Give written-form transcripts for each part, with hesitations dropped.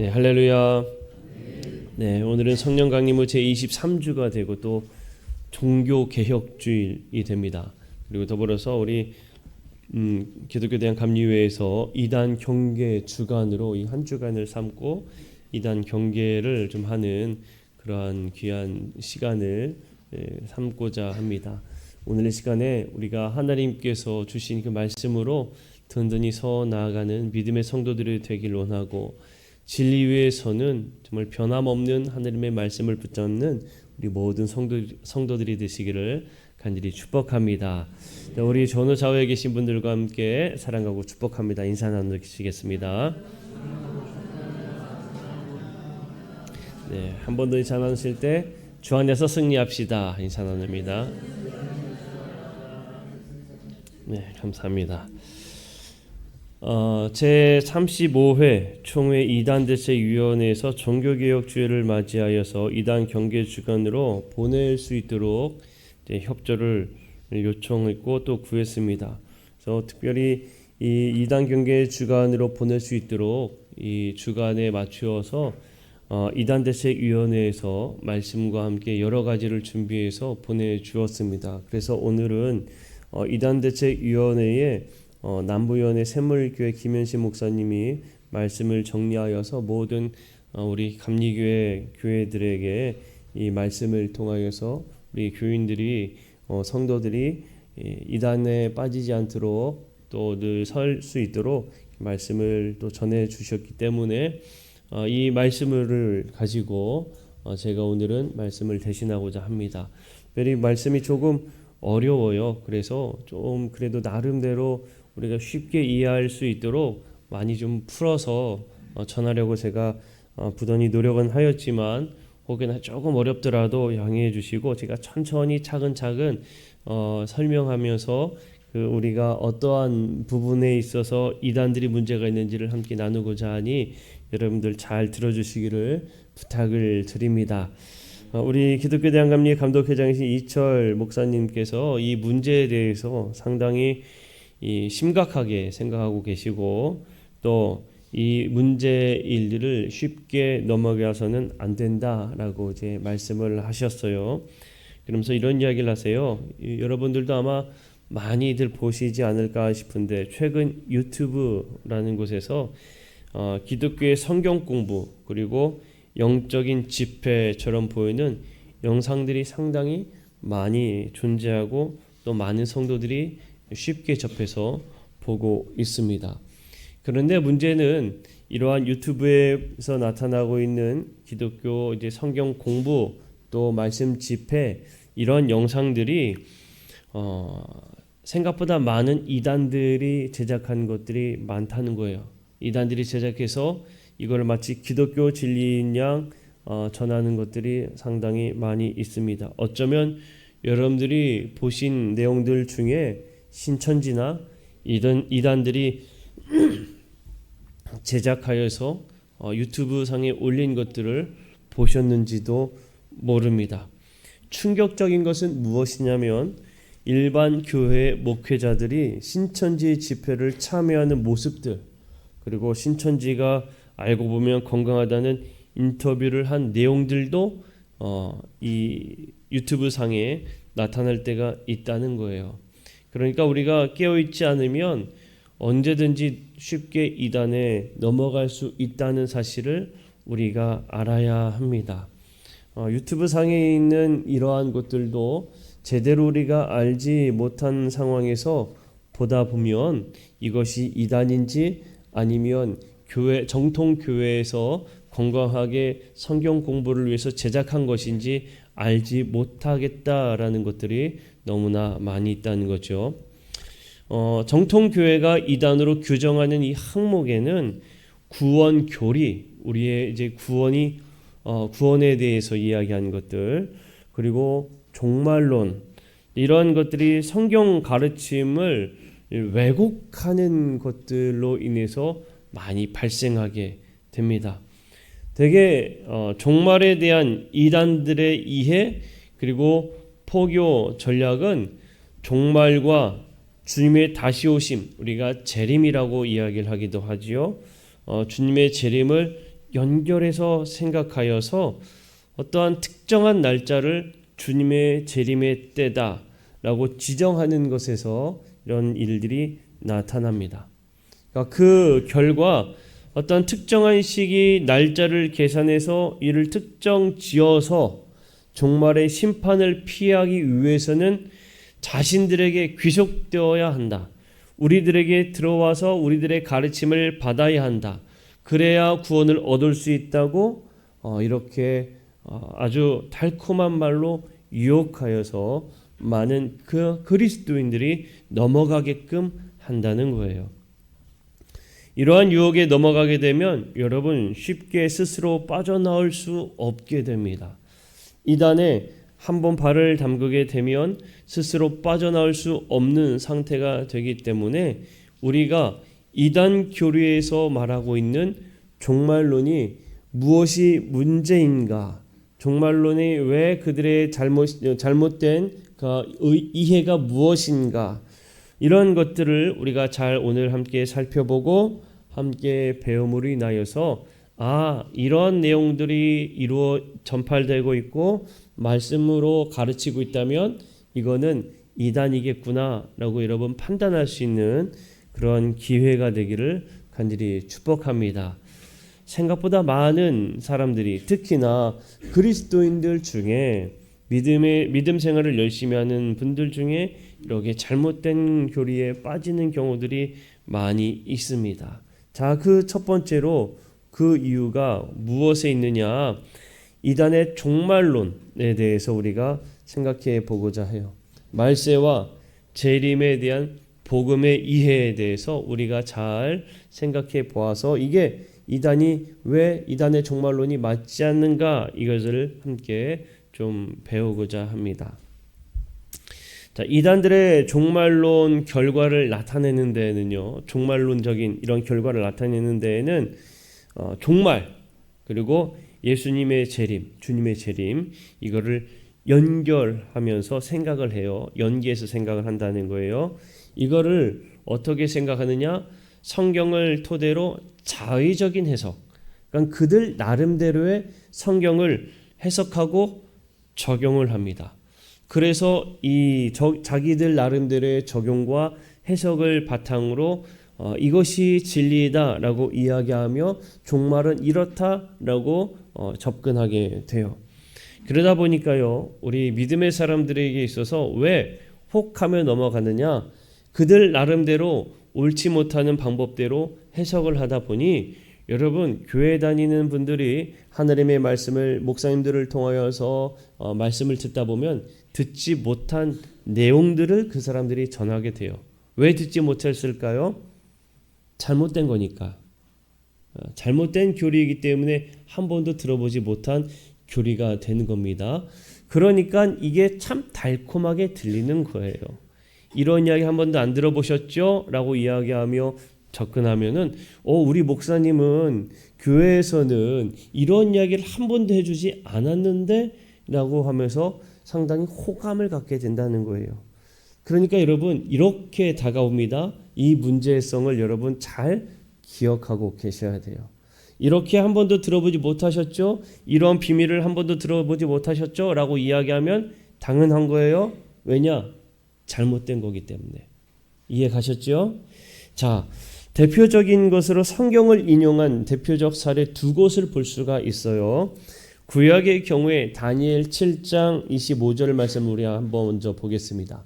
네, 할렐루야. 네, 오늘은 성령 강림후 제23주가 되고 또 종교 개혁 주일이 됩니다. 그리고 더불어서 우리 기독교 대한 감리회에서 이단 경계 주간으로 이 한 주간을 삼고 이단 경계를 좀 하는 그러한 귀한 시간을 삼고자 합니다. 오늘의 시간에 우리가 하나님께서 주신 그 말씀으로 든든히 서 나아가는 믿음의 성도들이 되길 원하고, 진리 위에서는 정말 변함없는 하나님의 말씀을 붙잡는 우리 모든 성도들이 되시기를 간절히 축복합니다. 우리 전후 좌우에 계신 분들과 함께 사랑하고 축복합니다. 인사 나누시겠습니다. 네, 한 번 더 인사 나누실 때 주 안에서 승리합시다. 인사 나눕니다. 네, 감사합니다. 제35회 총회 이단대책위원회에서 종교개혁주의를 맞이하여서 이단 경계주간으로 보낼 수 있도록 협조를 요청했고 또 구했습니다. 그래서 특별히 이 이단 경계주간으로 보낼 수 있도록 이 주간에 맞추어서 이단대책위원회에서 말씀과 함께 여러 가지를 준비해서 보내주었습니다. 그래서 오늘은 이단대책위원회에 남부위원회 샘물교회 김현식 목사님이 말씀을 정리하여서 모든 우리 감리교회 교회들에게 이 말씀을 통하여서 우리 교인들이 성도들이 이단에 빠지지 않도록 또 늘 설 수 있도록 말씀을 또 전해 주셨기 때문에 이 말씀을 가지고 제가 오늘은 말씀을 대신하고자 합니다. 이 말씀이 조금 어려워요. 그래서 좀 그래도 나름대로 우리가 쉽게 이해할 수 있도록 많이 좀 풀어서 전하려고 제가 부단히 노력은 하였지만, 혹여나 조금 어렵더라도 양해해 주시고 제가 천천히 차근차근 설명하면서 우리가 어떠한 부분에 있어서 이단들이 문제가 있는지를 함께 나누고자 하니 여러분들 잘 들어주시기를 부탁을 드립니다. 우리 기독교 대한 감리회 감독회장이신 이철 목사님께서 이 문제에 대해서 상당히 심각하게 생각하고 계시고, 또 이 문제 일들을 쉽게 넘어가서는 안 된다라고 이제 말씀을 하셨어요. 그러면서 이런 이야기를 하세요. 여러분들도 아마 많이들 보시지 않을까 싶은데, 최근 유튜브라는 곳에서 기독교의 성경 공부 그리고 영적인 집회처럼 보이는 영상들이 상당히 많이 존재하고 또 많은 성도들이 쉽게 접해서 보고 있습니다. 그런데 문제는 이러한 유튜브에서 나타나고 있는 기독교 이제 성경 공부 또 말씀 집회, 이런 영상들이 생각보다 많은 이단들이 제작한 것들이 많다는 거예요. 이단들이 제작해서 이걸 마치 기독교 진리인 양 전하는 것들이 상당히 많이 있습니다. 어쩌면 여러분들이 보신 내용들 중에 신천지나 이단들이 제작하여서 유튜브 상에 올린 것들을 보셨는지도 모릅니다. 충격적인 것은 무엇이냐면, 일반 교회 목회자들이 신천지 집회를 참여하는 모습들, 그리고 신천지가 알고 보면 건강하다는 인터뷰를 한 내용들도 이 유튜브 상에 나타날 때가 있다는 거예요. 그러니까 우리가 깨어있지 않으면 언제든지 쉽게 이단에 넘어갈 수 있다는 사실을 우리가 알아야 합니다. 유튜브 상에 있는 이러한 것들도 제대로 우리가 알지 못한 상황에서 보다 보면 이것이 이단인지 아니면 정통 교회에서 건강하게 성경 공부를 위해서 제작한 것인지 알지 못하겠다라는 것들이 너무나 많이 있다는 거죠. 정통 교회가 이단으로 규정하는 이 항목에는 구원 교리, 우리의 이제 구원에 대해서 이야기한 것들, 그리고 종말론, 이런 것들이 성경 가르침을 왜곡하는 것들로 인해서 많이 발생하게 됩니다. 되게 종말에 대한 이단들의 이해 그리고 포교 전략은 종말과 주님의 다시 오심, 우리가 재림이라고 이야기를 하기도 하지요. 주님의 재림을 연결해서 생각하여서 어떠한 특정한 날짜를 주님의 재림의 때다라고 지정하는 것에서 이런 일들이 나타납니다. 그러니까 그 결과 어떤 특정한 시기 날짜를 계산해서 이를 특정 지어서 종말의 심판을 피하기 위해서는 자신들에게 귀속되어야 한다. 우리들에게 들어와서 우리들의 가르침을 받아야 한다. 그래야 구원을 얻을 수 있다고 이렇게 아주 달콤한 말로 유혹하여서 많은 그 그리스도인들이 넘어가게끔 한다는 거예요. 이러한 유혹에 넘어가게 되면 여러분 쉽게 스스로 빠져나올 수 없게 됩니다. 이단에 한번 발을 담그게 되면 스스로 빠져나올 수 없는 상태가 되기 때문에 우리가 이단 교리에서 말하고 있는 종말론이 무엇이 문제인가, 종말론이 왜 그들의 잘못된 이해가 무엇인가, 이런 것들을 우리가 잘 오늘 함께 살펴보고 함께 배움으로 인하여서 이런 내용들이 전파되고 있고 말씀으로 가르치고 있다면 이거는 이단이겠구나 라고 여러분 판단할 수 있는 그런 기회가 되기를 간절히 축복합니다. 생각보다 많은 사람들이, 특히나 그리스도인들 중에 믿음 생활을 열심히 하는 분들 중에 이렇게 잘못된 교리에 빠지는 경우들이 많이 있습니다. 자, 그 첫 번째로 그 이유가 무엇에 있느냐? 이단의 종말론에 대해서 우리가 생각해 보고자 해요. 말세와 재림에 대한 복음의 이해에 대해서 우리가 잘 생각해 보아서 이게 이단이 왜 이단의 종말론이 맞지 않는가, 이것을 함께 좀 배우고자 합니다. 자, 이단들의 종말론 결과를 나타내는 데에는요, 종말론적인 이런 결과를 나타내는 데에는 종말 그리고 예수님의 재림, 주님의 재림, 이거를 연결하면서 생각을 해요. 연계해서 생각을 한다는 거예요. 이거를 어떻게 생각하느냐? 성경을 토대로 자의적인 해석, 그러니까 그들 나름대로의 성경을 해석하고 적용을 합니다. 그래서 자기들 나름대로의 적용과 해석을 바탕으로 이것이 진리다라고 이야기하며 종말은 이렇다라고 접근하게 돼요. 그러다 보니까요, 우리 믿음의 사람들에게 있어서 왜 혹하며 넘어가느냐? 그들 나름대로 옳지 못하는 방법대로 해석을 하다 보니 여러분, 교회 다니는 분들이 하나님의 말씀을 목사님들을 통하여서 말씀을 듣다 보면 듣지 못한 내용들을 그 사람들이 전하게 돼요. 왜 듣지 못했을까요? 잘못된 거니까. 잘못된 교리이기 때문에 한 번도 들어보지 못한 교리가 되는 겁니다. 그러니까 이게 참 달콤하게 들리는 거예요. 이런 이야기 한 번도 안 들어보셨죠? 라고 이야기하며 접근하면은 우리 목사님은 교회에서는 이런 이야기를 한 번도 해주지 않았는데 라고 하면서 상당히 호감을 갖게 된다는 거예요. 그러니까 여러분, 이렇게 다가옵니다. 이 문제성을 여러분 잘 기억하고 계셔야 돼요. 이렇게 한 번도 들어보지 못하셨죠? 이런 비밀을 한 번도 들어보지 못하셨죠? 라고 이야기하면 당연한 거예요. 왜냐? 잘못된 거기 때문에. 이해 가셨죠? 자, 대표적인 것으로 성경을 인용한 대표적 사례 두 곳을 볼 수가 있어요. 구약의 경우에 다니엘 7장 25절 말씀을 우리가 한번 먼저 보겠습니다.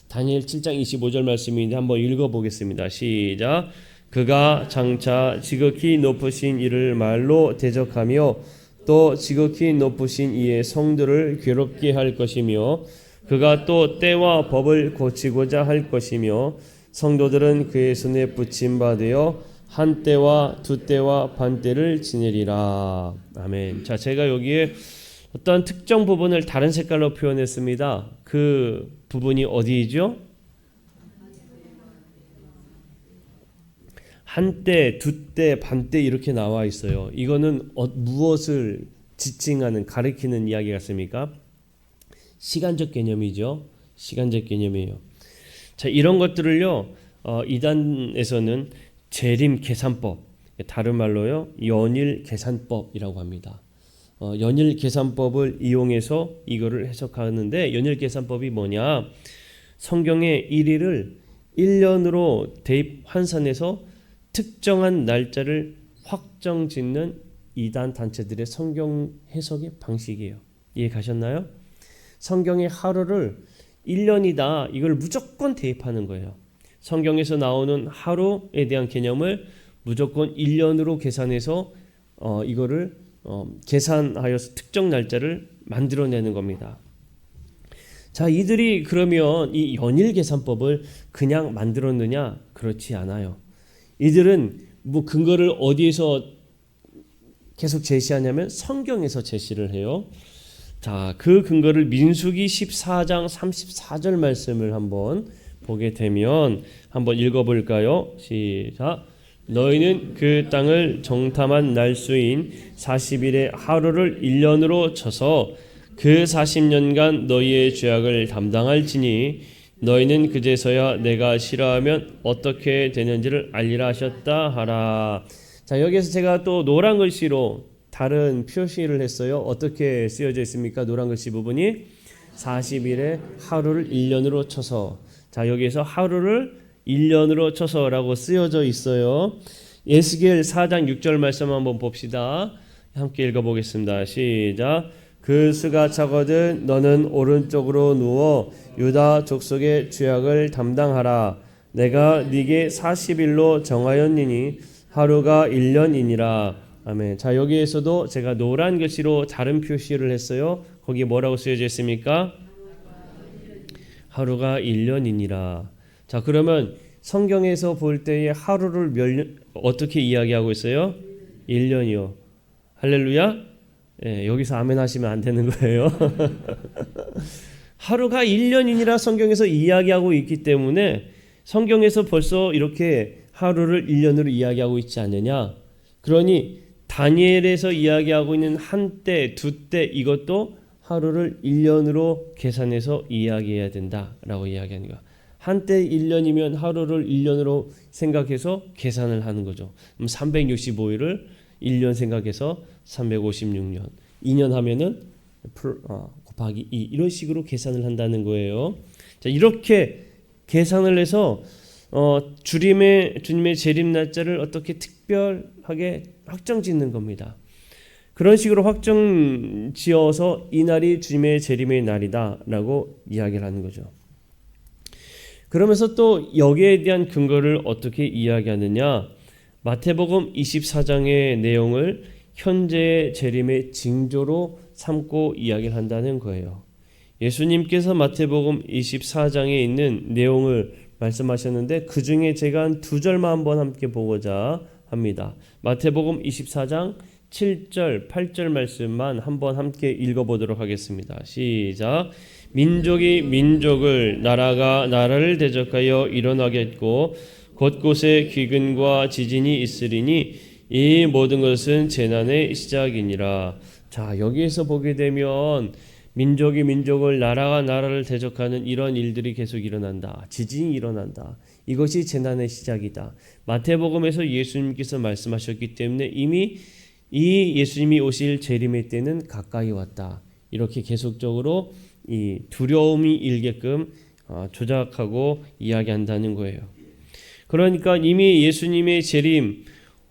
다니엘 7장 25절 말씀인데 한번 읽어보겠습니다. 시작. 그가 장차 지극히 높으신 이를 말로 대적하며 또 지극히 높으신 이의 성도를 괴롭게 할 것이며 그가 또 때와 법을 고치고자 할 것이며 성도들은 그의 손에 붙임받으여 한 때와 두 때와 반 때를 지내리라. 아멘. 자, 제가 여기에 어떤 특정 부분을 다른 색깔로 표현했습니다. 그 부분이 어디이죠? 한때, 두때, 반때 이렇게 나와 있어요. 이거는 무엇을 지칭하는, 가리키는 이야기 같습니까? 시간적 개념이죠. 시간적 개념이에요. 자, 이런 것들을요, 이단에서는 재림 계산법, 다른 말로요, 연일 계산법이라고 합니다. 연일 계산법을 이용해서 이거를 해석하는데, 연일 계산법이 뭐냐? 성경의 일일을 1년으로 대입 환산해서 특정한 날짜를 확정 짓는 이단 단체들의 성경 해석의 방식이에요. 이해 가셨나요? 성경의 하루를 1년이다, 이걸 무조건 대입하는 거예요. 성경에서 나오는 하루에 대한 개념을 무조건 1년으로 계산해서 이거를 계산하여서 특정 날짜를 만들어내는 겁니다. 자, 이들이 그러면 이 연일 계산법을 그냥 만들었느냐? 그렇지 않아요. 이들은 뭐 근거를 어디에서 계속 제시하냐면 성경에서 제시를 해요. 자, 그 근거를 민수기 14장 34절 말씀을 한번 보게 되면 한번 읽어볼까요? 시작. 너희는 그 땅을 정탐한 날수인 40일의 하루를 1년으로 쳐서 그 40년간 너희의 죄악을 담당할지니 너희는 그제서야 내가 싫어하면 어떻게 되는지를 알리라 하셨다 하라. 자, 여기에서 제가 또 노란 글씨로 다른 표시를 했어요. 어떻게 쓰여져 있습니까? 노란 글씨 부분이 40일의 하루를 1년으로 쳐서. 자, 여기에서 하루를 1년으로 쳐서라고 쓰여져 있어요. 에스겔 4장 6절 말씀 한번 봅시다. 함께 읽어보겠습니다. 시작. 그 수가 차거든 너는 오른쪽으로 누워 유다 족속의 죄악을 담당하라. 내가 네게 40일로 정하였느니 하루가 1년이니라. 아멘. 자, 여기에서도 제가 노란 글씨로 다른 표시를 했어요. 거기에 뭐라고 쓰여져 있습니까? 하루가 1년이니라. 자, 그러면 성경에서 볼 때의 하루를 어떻게 이야기하고 있어요? 1년이요. 할렐루야. 예, 여기서 아멘 하시면 안 되는 거예요. 하루가 1년이니라 성경에서 이야기하고 있기 때문에 성경에서 벌써 이렇게 하루를 1년으로 이야기하고 있지 않느냐. 그러니 다니엘에서 이야기하고 있는 한 때, 두 때, 이것도 하루를 1년으로 계산해서 이야기해야 된다라고 이야기하는 거야. 한때 1년이면 하루를 1년으로 생각해서 계산을 하는 거죠. 그럼 365일을 1년 생각해서 356년. 2년 하면은 곱하기 2 이런 식으로 계산을 한다는 거예요. 자, 이렇게 계산을 해서 주님의 재림 날짜를 어떻게 특별하게 확정짓는 겁니다. 그런 식으로 확정지어서 이 날이 주님의 재림의 날이다라고 이야기를 하는 거죠. 그러면서 또 여기에 대한 근거를 어떻게 이야기하느냐? 마태복음 24장의 내용을 현재의 재림의 징조로 삼고 이야기를 한다는 거예요. 예수님께서 마태복음 24장에 있는 내용을 말씀하셨는데 그 중에 제가 한 두 절만 한번 함께 보고자 합니다. 마태복음 24장 7절, 8절 말씀만 한번 함께 읽어보도록 하겠습니다. 시작. 민족이 민족을, 나라가 나라를 대적하여 일어나겠고 곳곳에 기근과 지진이 있으리니 이 모든 것은 재난의 시작이니라. 자, 여기에서 보게 되면 민족이 민족을, 나라가 나라를 대적하는 이런 일들이 계속 일어난다. 지진이 일어난다. 이것이 재난의 시작이다. 마태복음에서 예수님께서 말씀하셨기 때문에 이미 이 예수님이 오실 재림의 때는 가까이 왔다. 이렇게 계속적으로 이 두려움이 일게끔 조작하고 이야기한다는 거예요. 그러니까 이미 예수님의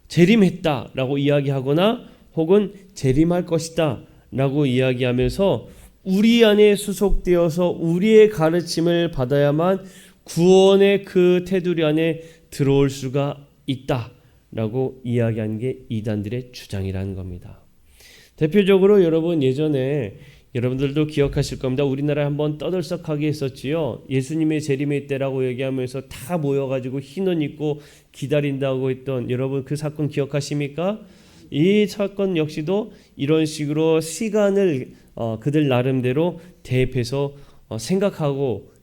재림했다라고 이야기하거나 혹은 재림할 것이다 라고 이야기하면서 우리 안에 수속되어서 우리의 가르침을 받아야만 구원의 그 테두리 안에 들어올 수가 있다 라고 이야기한 게 이단들의 주장이라는 겁니다. 대표적으로 여러분 예전에 여러분들도 기억하실 겁니다. 우리나라에 한번 떠들썩하게 했었지요. 예수님의 재림의 때라고 얘기하면서 다 모여가지고 흰 옷 입고 기다린다고 했던, 여러분 그 사건 기억하십니까? 이 사건 역시도 이런 식으로 시간을 그들 나름대로 대입해서 생각하고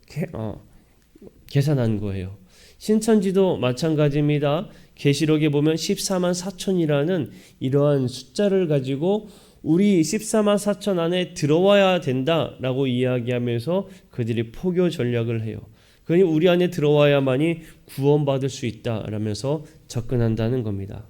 계산한 거예요. 신천지도 마찬가지입니다. 계시록에 보면 14만 4천이라는 이러한 숫자를 가지고 우리 14만 4천 안에 들어와야 된다라고 이야기하면서 그들이 포교 전략을 해요. 그러니 우리 안에 들어와야만이 구원받을 수 있다라면서 접근한다는 겁니다.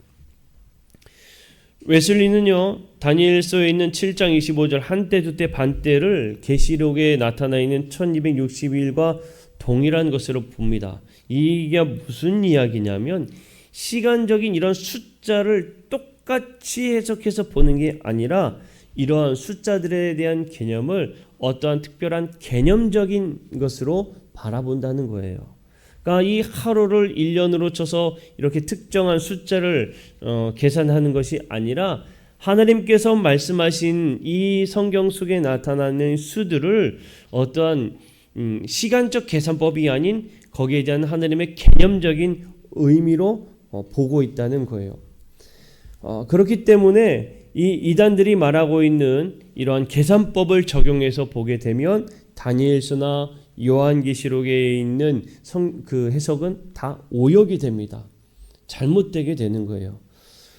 웨슬리는요, 다니엘서에 있는 7장 25절 한때 두때 반때를 계시록에 나타나 있는 1260일과 동일한 것으로 봅니다. 이게 무슨 이야기냐면 시간적인 이런 숫자를 똑같이 해석해서 보는 게 아니라 이러한 숫자들에 대한 개념을 어떠한 특별한 개념적인 것으로 바라본다는 거예요. 그러니까 이 하루를 1년으로 쳐서 이렇게 특정한 숫자를 계산하는 것이 아니라 하나님께서 말씀하신 이 성경 속에 나타나는 수들을 어떠한 시간적 계산법이 아닌 거기에 대한 하나님의 개념적인 의미로 보고 있다는 거예요. 그렇기 때문에 이 이단들이 말하고 있는 이러한 계산법을 적용해서 보게 되면 다니엘서나 요한계시록에 있는 그 해석은 다 오역이 됩니다. 잘못되게 되는 거예요.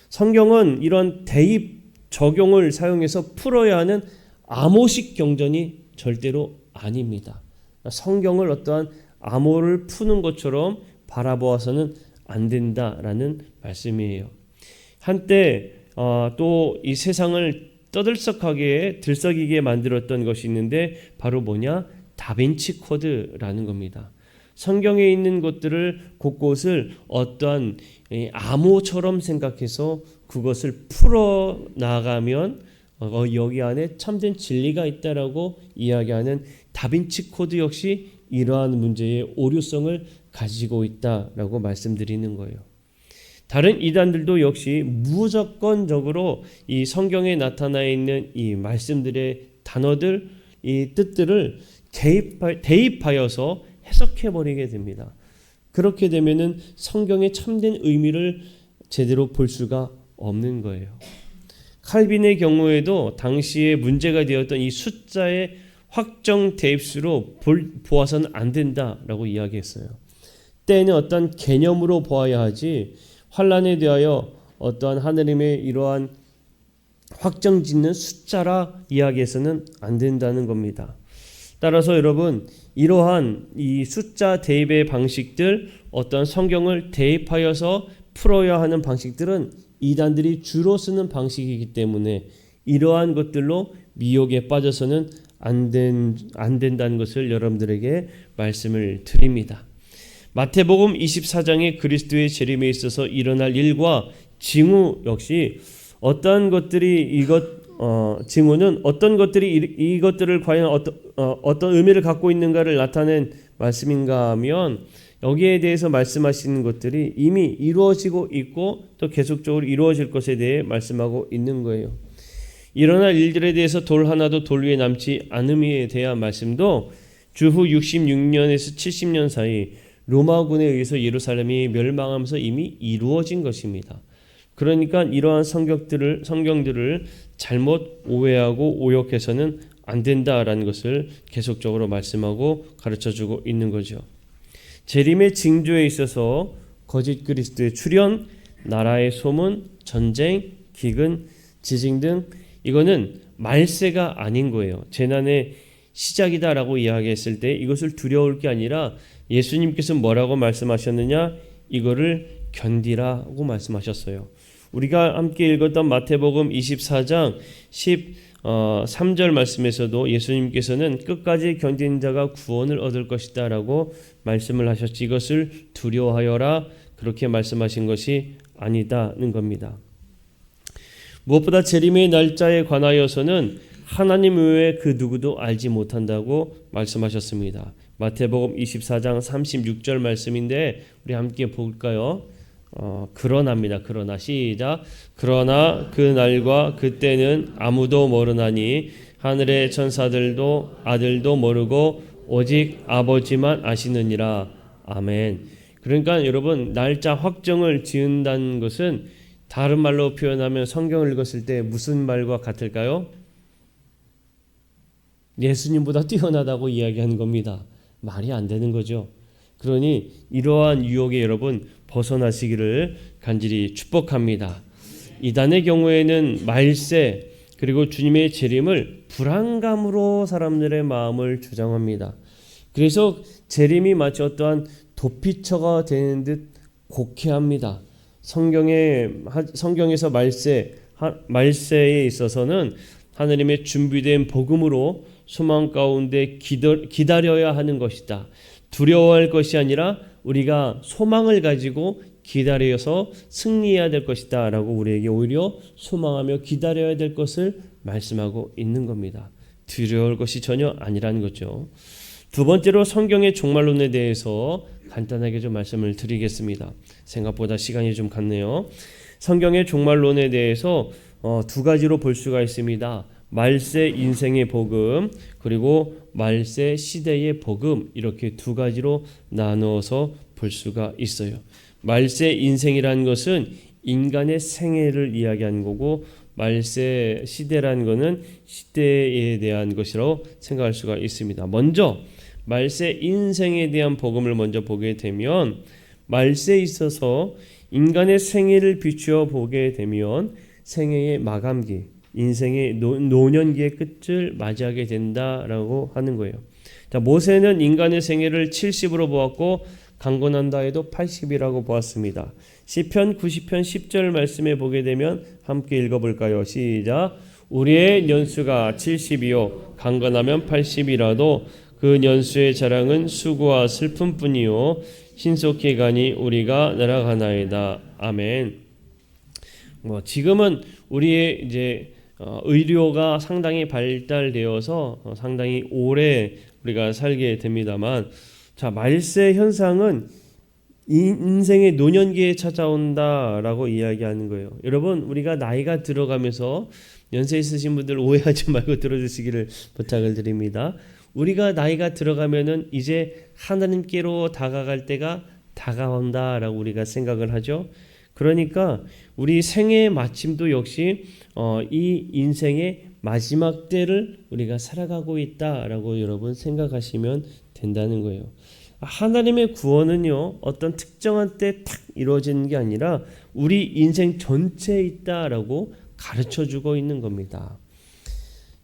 성경은 이런 대입 적용을 사용해서 풀어야 하는 암호식 경전이 절대로 아닙니다. 성경을 어떠한 암호를 푸는 것처럼 바라보아서는 안 된다라는 말씀이에요. 한때 또 이 세상을 떠들썩하게 들썩이게 만들었던 것이 있는데 바로 뭐냐? 다빈치 코드라는 겁니다. 성경에 있는 것들을 곳곳을 어떠한 암호처럼 생각해서 그것을 풀어 나가면 여기 안에 참된 진리가 있다라고 이야기하는 다빈치 코드 역시 이러한 문제의 오류성을 가지고 있다라고 말씀드리는 거예요. 다른 이단들도 역시 무조건적으로 이 성경에 나타나 있는 이 말씀들의 단어들, 이 뜻들을 대입하여서 해석해버리게 됩니다. 그렇게 되면은 성경의 참된 의미를 제대로 볼 수가 없는 거예요. 칼빈의 경우에도 당시에 문제가 되었던 이 숫자의 확정 대입수로 보아서는 안 된다라고 이야기했어요. 때에는 어떤 개념으로 보아야 하지 환란에 대하여 어떠한 하느님의 이러한 확정짓는 숫자라 이야기해서는 안 된다는 겁니다. 따라서 여러분 이러한 이 숫자 대입의 방식들 어떤 성경을 대입하여서 풀어야 하는 방식들은 이단들이 주로 쓰는 방식이기 때문에 이러한 것들로 미혹에 빠져서는 안 된다는 것을 여러분들에게 말씀을 드립니다. 마태복음 24장의 그리스도의 재림에 있어서 일어날 일과 징후 역시 어떤 것들이 징후는 어떤 것들이 이것들을 과연 어떤 의미를 갖고 있는가를 나타낸 말씀인가 하면 여기에 대해서 말씀하시는 것들이 이미 이루어지고 있고 또 계속적으로 이루어질 것에 대해 말씀하고 있는 거예요. 일어날 일들에 대해서 돌 하나도 돌 위에 남지 않음에 대한 말씀도 주후 66년에서 70년 사이 로마군에 의해서 예루살렘이 멸망하면서 이미 이루어진 것입니다. 그러니까 이러한 성경들을 잘못 오해하고 오역해서는 안 된다라는 것을 계속적으로 말씀하고 가르쳐주고 있는 거죠. 재림의 징조에 있어서 거짓 그리스도의 출현, 나라의 소문, 전쟁, 기근, 지진 등 이거는 말세가 아닌 거예요. 재난의 시작이다라고 이야기했을 때 이것을 두려울 게 아니라 예수님께서 뭐라고 말씀하셨느냐? 이거를 견디라고 말씀하셨어요. 우리가 함께 읽었던 마태복음 24장 13절 말씀에서도 예수님께서는 끝까지 견딘 자가 구원을 얻을 것이다 라고 말씀을 하셨지 이것을 두려워하여라 그렇게 말씀하신 것이 아니다는 겁니다. 무엇보다 재림의 날짜에 관하여서는 하나님 외에 그 누구도 알지 못한다고 말씀하셨습니다. 마태복음 24장 36절 말씀인데 우리 함께 볼까요? 그러나입니다. 그러나 시작. 그러나 그 날과 그때는 아무도 모르나니 하늘의 천사들도 아들도 모르고 오직 아버지만 아시느니라. 아멘. 그러니까 여러분 날짜 확정을 지은다는 것은 다른 말로 표현하면 성경을 읽었을 때 무슨 말과 같을까요? 예수님보다 뛰어나다고 이야기하는 겁니다. 말이 안 되는 거죠. 그러니 이러한 유혹에 여러분 벗어나시기를 간절히 축복합니다. 이단의 경우에는 말세 그리고 주님의 재림을 불안감으로 사람들의 마음을 주장합니다. 그래서 재림이 마치 어떠한 도피처가 되는 듯 곡해합니다. 성경에서 말세 말세에 있어서는 하나님의 준비된 복음으로 소망 가운데 기다려야 하는 것이다. 두려워할 것이 아니라 우리가 소망을 가지고 기다려서 승리해야 될 것이다 라고 우리에게 오히려 소망하며 기다려야 될 것을 말씀하고 있는 겁니다. 두려워할 것이 전혀 아니라는 거죠. 두 번째로 성경의 종말론에 대해서 간단하게 좀 말씀을 드리겠습니다. 생각보다 시간이 좀 갔네요. 성경의 종말론에 대해서 두 가지로 볼 수가 있습니다. 말세 인생의 복음, 그리고 말세 시대의 복음, 이렇게 두 가지로 나누어서 볼 수가 있어요. 말세 인생이라는 것은 인간의 생애를 이야기하는 거고, 말세 시대라는 것은 시대에 대한 것이라고 생각할 수가 있습니다. 먼저 말세 인생에 대한 복음을 먼저 보게 되면, 말세에 있어서 인간의 생애를 비추어 보게 되면 생애의 마감기, 인생의 노년기의 끝을 맞이하게 된다라고 하는 거예요. 자, 모세는 인간의 생애를 70으로 보았고 강건한다 해도 80이라고 보았습니다. 시편 90편 10절 말씀에 보게 되면 함께 읽어볼까요? 시작. 우리의 연수가 70이요 강건하면 80이라도 그 연수의 자랑은 수고와 슬픔뿐이요 신속히 가니 우리가 날아가나이다. 아멘. 지금은 우리의 이제 의료가 상당히 발달되어서 상당히 오래 우리가 살게 됩니다만, 자, 말세 현상은 인생의 노년기에 찾아온다라고 이야기하는 거예요. 여러분, 우리가 나이가 들어가면서 연세 있으신 분들 오해하지 말고 들어주시기를 부탁을 드립니다. 우리가 나이가 들어가면은 이제 하나님께로 다가갈 때가 다가온다라고 우리가 생각을 하죠. 그러니까 우리 생애의 마침도 역시 이 인생의 마지막 때를 우리가 살아가고 있다라고 여러분 생각하시면 된다는 거예요. 하나님의 구원은요, 어떤 특정한 때 탁 이루어지는 게 아니라 우리 인생 전체에 있다라고 가르쳐주고 있는 겁니다.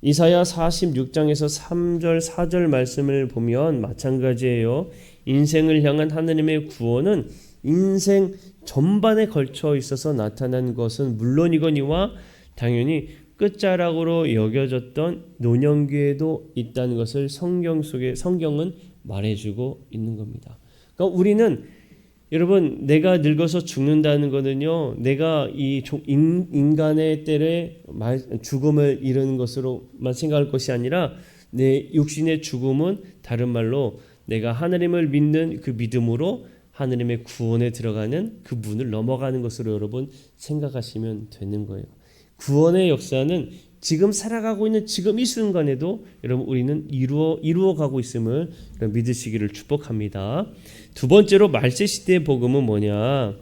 이사야 46장에서 3절 4절 말씀을 보면 마찬가지예요. 인생을 향한 하나님의 구원은 인생 전반에 걸쳐 있어서 나타난 것은 물론이거니와 당연히 끝자락으로 여겨졌던 노년기에도 있다는 것을 성경은 말해주고 있는 겁니다. 그러니까 우리는 여러분, 내가 늙어서 죽는다는 것은요, 내가 이 인간의 때에 죽음을 이루는 것으로만 생각할 것이 아니라 내 육신의 죽음은 다른 말로 내가 하나님을 믿는 그 믿음으로 하나님의 구원에 들어가는 그 문을 넘어가는 것으로 여러분 생각하시면 되는 거예요. 구원의 역사는 지금 살아가고 있는 지금 이 순간에도 여러분 우리는 이루어가고 있음을 믿으시기를 축복합니다. 두 번째로 말세 시대의 복음은 뭐냐?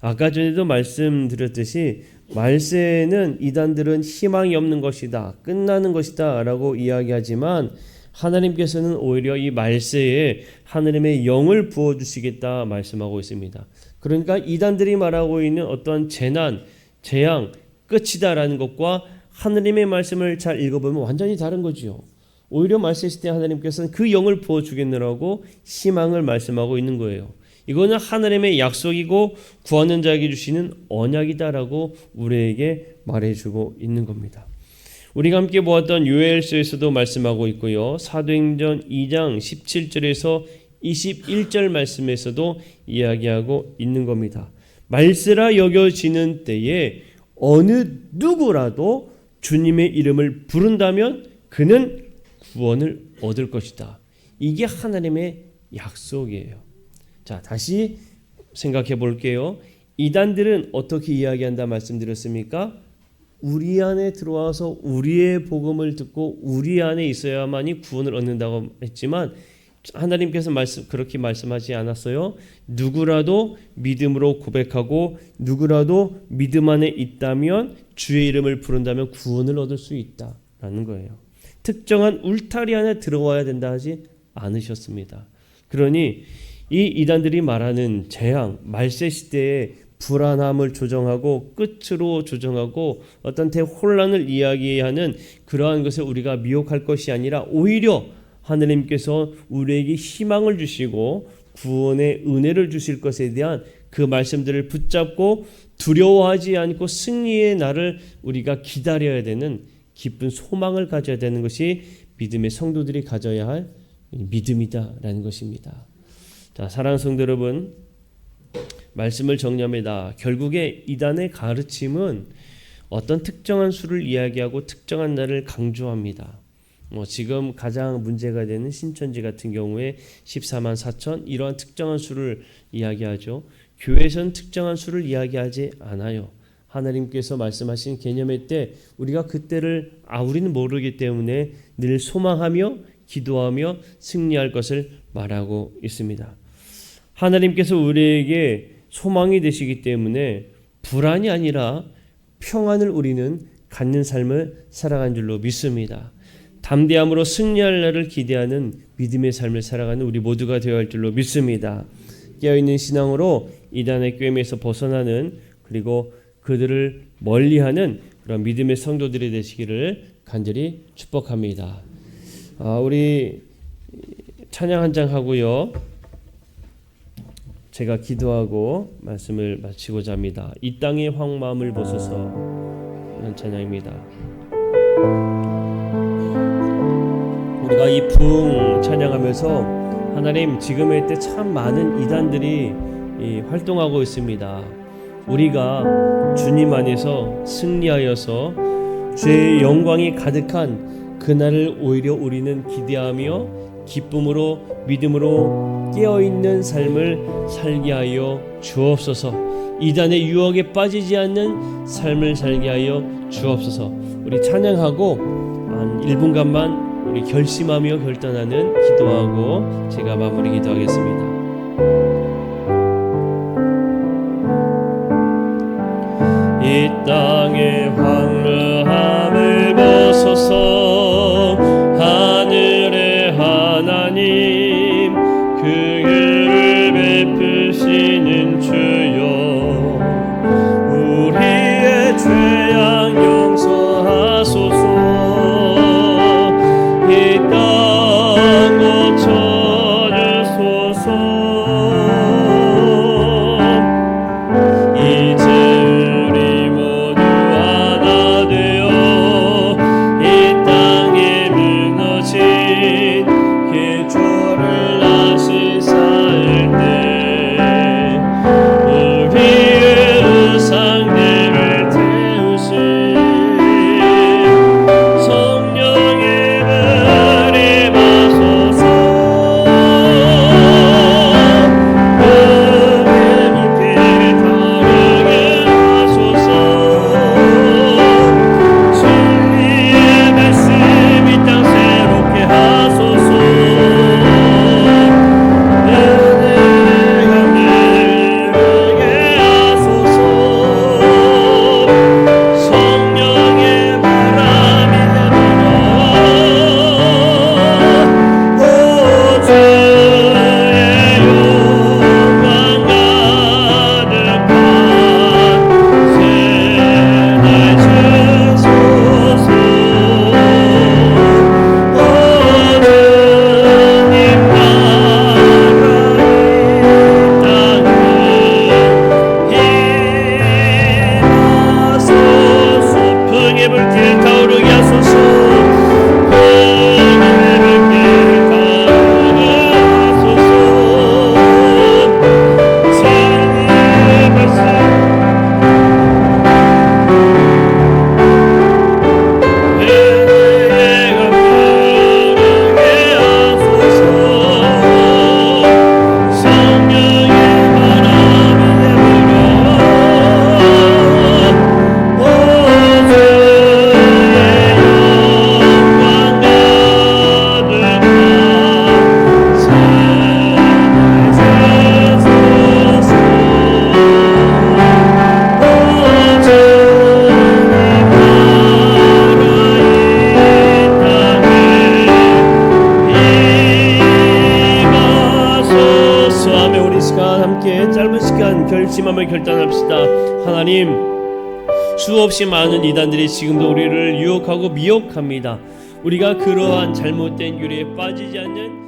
아까 전에도 말씀드렸듯이 말세에는 이단들은 희망이 없는 것이다, 끝나는 것이다 라고 이야기하지만 하나님께서는 오히려 이 말세에 하나님의 영을 부어주시겠다 말씀하고 있습니다. 그러니까 이단들이 말하고 있는 어떤 재난, 재앙, 끝이다라는 것과 하나님의 말씀을 잘 읽어보면 완전히 다른 거지요. 오히려 말세 시대 하나님께서는 그 영을 부어주겠느라고 희망을 말씀하고 있는 거예요. 이거는 하나님의 약속이고 구하는 자에게 주시는 언약이다라고 우리에게 말해주고 있는 겁니다. 우리가 함께 보았던 요엘서에서도 말씀하고 있고요. 사도행전 2장 17절에서 21절 말씀에서도 이야기하고 있는 겁니다. 말세라 여겨지는 때에 어느 누구라도 주님의 이름을 부른다면 그는 구원을 얻을 것이다. 이게 하나님의 약속이에요. 자, 다시 생각해 볼게요. 이단들은 어떻게 이야기한다 말씀드렸습니까? 우리 안에 들어와서 우리의 복음을 듣고 우리 안에 있어야만이 구원을 얻는다고 했지만 하나님께서 그렇게 말씀하지 않았어요. 누구라도 믿음으로 고백하고 누구라도 믿음 안에 있다면 주의 이름을 부른다면 구원을 얻을 수 있다라는 거예요. 특정한 울타리 안에 들어와야 된다 하지 않으셨습니다. 그러니 이 이단들이 말하는 재앙, 말세 시대에 불안함을 조정하고 끝으로 조정하고 어떤 대혼란을 이야기하는 그러한 것을 우리가 미혹할 것이 아니라 오히려 하나님께서 우리에게 희망을 주시고 구원의 은혜를 주실 것에 대한 그 말씀들을 붙잡고 두려워하지 않고 승리의 날을 우리가 기다려야 되는 기쁜 소망을 가져야 되는 것이 믿음의 성도들이 가져야 할 믿음이다라는 것입니다. 자, 사랑하는 성도 여러분, 말씀을 정리합니다. 결국에 이단의 가르침은 어떤 특정한 수를 이야기하고 특정한 날을 강조합니다. 지금 가장 문제가 되는 신천지 같은 경우에 14만 4천 이러한 특정한 수를 이야기하죠. 교회에서는 특정한 수를 이야기하지 않아요. 하나님께서 말씀하신 개념의 때 우리가 그때를 우리는 모르기 때문에 늘 소망하며 기도하며 승리할 것을 말하고 있습니다. 하나님께서 우리에게 소망이 되시기 때문에 불안이 아니라 평안을 우리는 갖는 삶을 살아가는 줄로 믿습니다. 담대함으로 승리할 날을 기대하는 믿음의 삶을 살아가는 우리 모두가 되어야 할 줄로 믿습니다. 깨어있는 신앙으로 이단의 꿰매에서 벗어나는, 그리고 그들을 멀리하는 그런 믿음의 성도들이 되시기를 간절히 축복합니다. 우리 찬양 한 장 하고요, 제가 기도하고 말씀을 마치고자 합니다. 이 땅의 황마음을 벗어서 하는 찬양입니다. 우리가 이 부흥 찬양하면서 하나님, 지금의 때 참 많은 이단들이 활동하고 있습니다. 우리가 주님 안에서 승리하여서 주의 영광이 가득한 그날을 오히려 우리는 기대하며 기쁨으로 믿음으로 깨어있는 삶을 살게 하여 주옵소서. 이단의 유혹에 빠지지 않는 삶을 살게 하여 주옵소서. 우리 찬양하고 한 1분간만 우리 결심하며 결단하는 기도하고 제가 마무리 기도하겠습니다. 이 땅의 황무함을 벗어서 하늘의 하나님 그 은혜를 베푸시는 주여, 우리의 죄악 용서하소서. 이 땅 고쳐주소서. 이제 우리 모두 하나 되어 이 땅에 무너진 기초를 다시 쌓을 때 우리의 우상들을 태우신 성령의 불이 마소서. 은혜 깊게 다루게 하소서. 진리의 말씀 이 땅 새롭게 하소서. 은혜가 내리게 하소서. 성령의 바람이 내리며 오 주의 영광 가득한 새날 주소서. 오 주님 나라 이 땅을 힘하소서. 풍의 불길 타오르게 하소서. 풍의 불길 타오르게 하소서. 진리의 말씀 은혜가 부르게 하소서. 성령의 바람이 내불어 오 주의 영광 가득한 새날 주소서. 오 주님 임하소서. 하며 우리 시간 함께 짧은 시간 결심하며 결단합시다. 하나님, 수없이 많은 이단들이 지금도 우리를 유혹하고 미혹합니다. 우리가 그러한 잘못된 유래에 빠지지 않는